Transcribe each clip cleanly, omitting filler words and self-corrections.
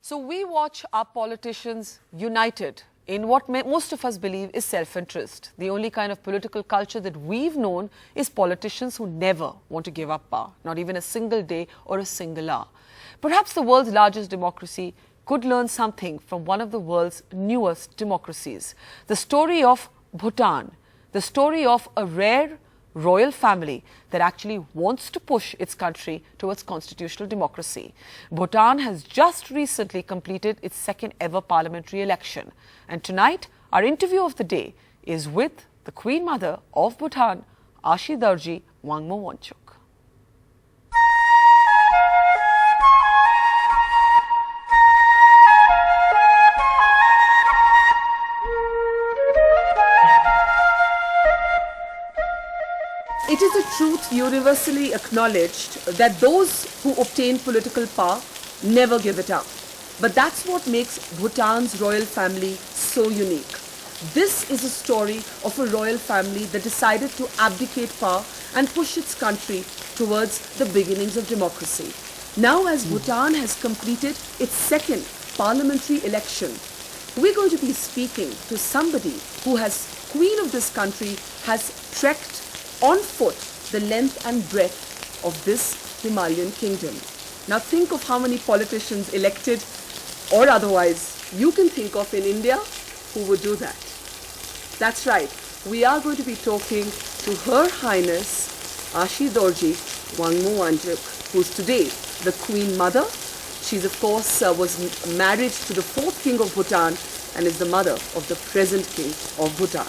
So we watch our politicians united in what most of us believe is self-interest. The only kind of political culture that we've known is politicians who never want to give up power, not even a single day or a single hour. Perhaps the world's largest democracy could learn something from one of the world's newest democracies. The story of Bhutan, the story of a rare royal family that actually wants to push its country towards constitutional democracy. Bhutan has just recently completed its second ever parliamentary election. And tonight, our interview of the day is with the Queen Mother of Bhutan, Ashi Darji Wangmo Wangchuk. It is a truth universally acknowledged that those who obtain political power never give it up. But that's what makes Bhutan's royal family so unique. This is a story of a royal family that decided to abdicate power and push its country towards the beginnings of democracy. Now, as Bhutan has completed its second parliamentary election, we're going to be speaking to somebody who, as Queen of this country, has trekked on foot the length and breadth of this Himalayan kingdom. Now think of how many politicians, elected or otherwise, you can think of in India who would do that. That's right, we are going to be talking to Her Highness Ashi Darji Wangmo Wangchuk, who's today the Queen Mother. She's of course was married to the fourth King of Bhutan and is the mother of the present King of Bhutan.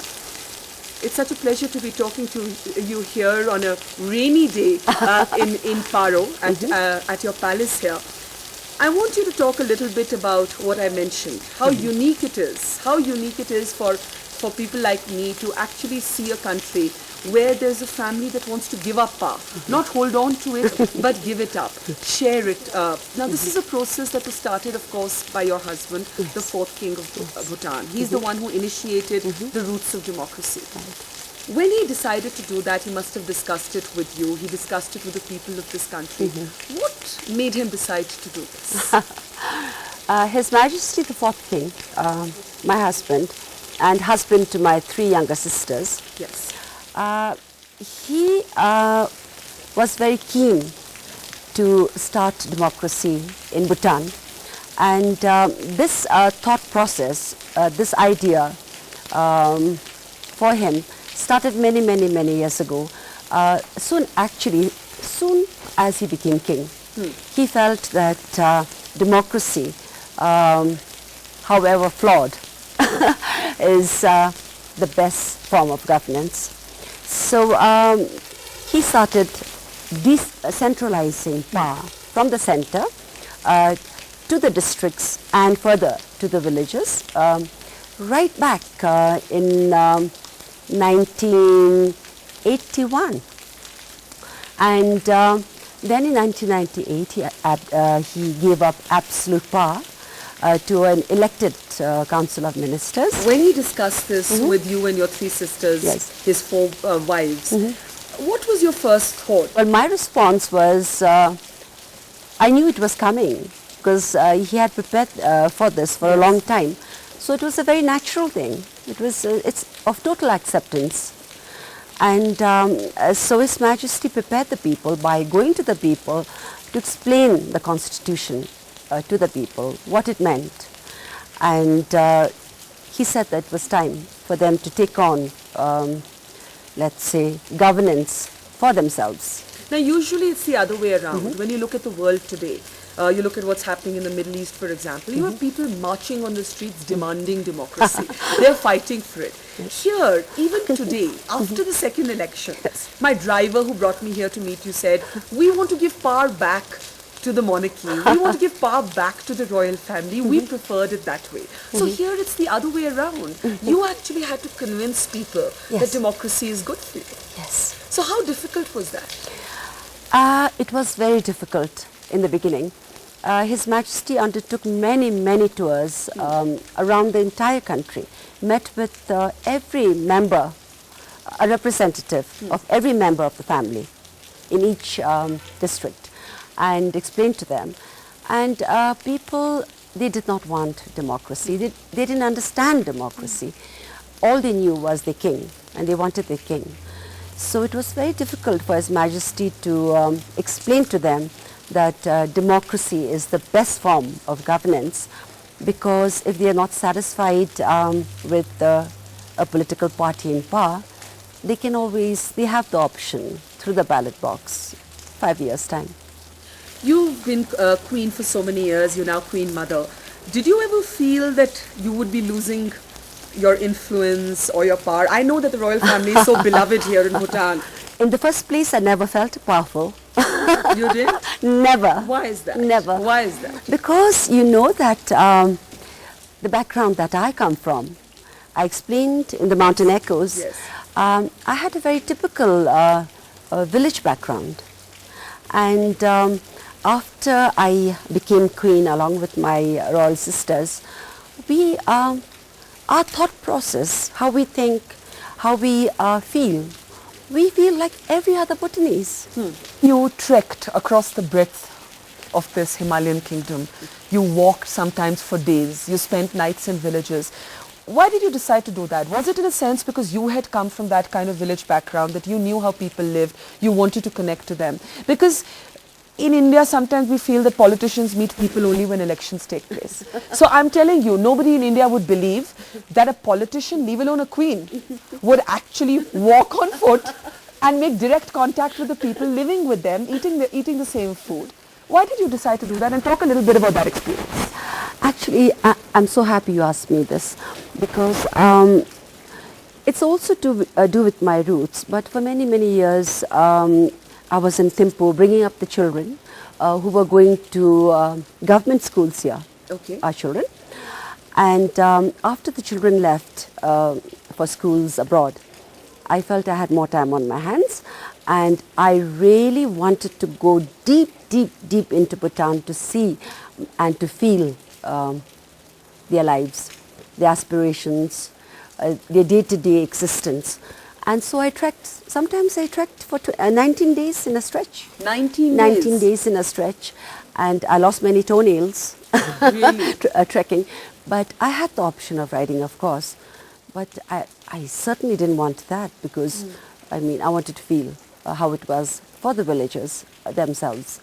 It's such a pleasure to be talking to you here on a rainy day in Paro at your palace here. I want you to talk a little bit about what I mentioned, how unique it is for people like me to actually see a country where there's a family that wants to give up power, not hold on to it, but give it up, share it. Now this is a process that was started, of course, by your husband, the fourth King of Bhutan. He's the one who initiated the roots of democracy. When he decided to do that, he must have discussed it with you, he discussed it with the people of this country. What made him decide to do this? His Majesty the fourth King, my husband, and husband to my three younger sisters. Yes. He was very keen to start democracy in Bhutan, and this thought process, this idea for him started many years ago. Soon as he became king, he felt that democracy, however flawed, is the best form of governance. So he started decentralizing power from the center to the districts and further to the villages. Right back in 1981. And then in 1998 he gave up absolute power to an elected council of ministers. When he discussed this with you and your three sisters, his four wives, what was your first thought? Well, my response was, I knew it was coming because he had prepared for this for a long time. So it was a very natural thing. It's of total acceptance. And so His Majesty prepared the people by going to the people to explain the Constitution to the people, what it meant. And he said that it was time for them to take on, let's say, governance for themselves. Now usually it's the other way around. When you look at the world today, you look at what's happening in the Middle East, for example, you have people marching on the streets demanding democracy. They're fighting for it. Here, even today, after the second election, my driver who brought me here to meet you said, we want to give power back to the monarchy. We want to give power back to the royal family. We preferred it that way. So here it's the other way around. You actually had to convince people that democracy is good for you. Yes. So how difficult was that? It was very difficult in the beginning. His Majesty undertook many tours around the entire country, met with every member, a representative of every member of the family in each district, and explained to them. And people they did not want democracy. They didn't understand democracy. All they knew was the king, and they wanted the king. So it was very difficult for His Majesty to explain to them that democracy is the best form of governance, because if they are not satisfied with a political party in power, they have the option through the ballot box, 5 years' time. You've been queen for so many years, you're now queen mother. Did you ever feel that you would be losing your influence or your power? I know that the royal family is so beloved here in Bhutan. In the first place, I never felt powerful. You did? Never. Why is that? Never. Why is that? Because you know that the background that I come from, I explained in the Mountain Echoes, Yes. I had a very typical village background. And after I became queen along with my royal sisters, our thought process, how we think, how we we feel like every other Bhutanese. You trekked across the breadth of this Himalayan kingdom. You walked sometimes for days. You spent nights in villages. Why did you decide to do that? Was it in a sense because you had come from that kind of village background, that you knew how people lived, you wanted to connect to them? Because in India, sometimes we feel that politicians meet people only when elections take place. So I'm telling you, nobody in India would believe that a politician, leave alone a queen, would actually walk on foot and make direct contact with the people living with them, eating the same food. Why did you decide to do that? And talk a little bit about that experience. Actually, I'm so happy you asked me this, because it's also to do with my roots. But for many, many years, I was in Thimphu bringing up the children who were going to government schools here, Okay. our children. And after the children left for schools abroad, I felt I had more time on my hands, and I really wanted to go deep, deep, deep into Bhutan to see and to feel their lives, their aspirations, their day-to-day existence. And so I trekked, sometimes I trekked for 19 days in a stretch. 19 days? 19 days in a stretch, and I lost many toenails Really? trekking. But I had the option of riding, of course. But I certainly didn't want that, because, I mean, I wanted to feel how it was for the villagers themselves.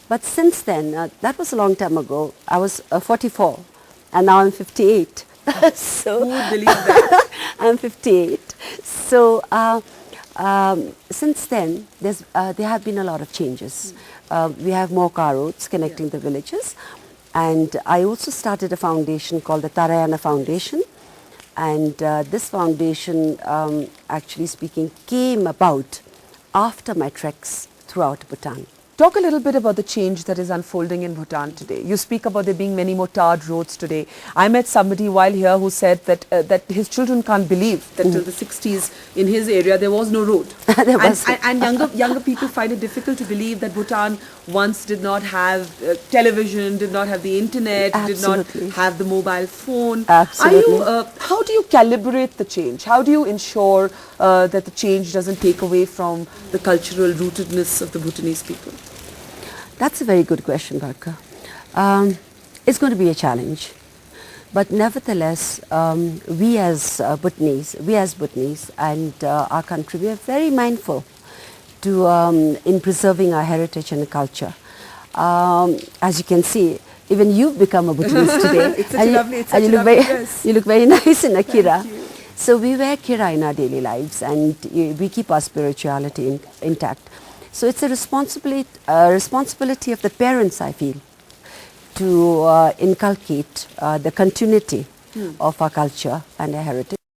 But since then, that was a long time ago, I was 44, and now I'm 58. So, Who would believe that? I'm 58. So since then, there have been a lot of changes. We have more car roads connecting the villages, and I also started a foundation called the Tarayana Foundation. And this foundation, actually speaking, came about after my treks throughout Bhutan. Talk a little bit about the change that is unfolding in Bhutan today. You speak about there being many more tarred roads today. I met somebody while here who said that that his children can't believe that till the 60s in his area there was no road. And younger people find it difficult to believe that Bhutan once did not have television, did not have the internet, Absolutely. did not have the mobile phone. Absolutely. How do you calibrate the change? How do you ensure that the change doesn't take away from the cultural rootedness of the Bhutanese people? That's a very good question, Barkha. It's going to be a challenge. But nevertheless, we as Bhutanese and our country, we are very mindful in preserving our heritage and culture. As you can see, even you've become a Bhutanese today. It's such a lovely dress. You look very nice in a kira. So we wear kira in our daily lives, and we keep our spirituality intact. So it's a responsibility of the parents, I feel, to inculcate the continuity of our culture and our heritage.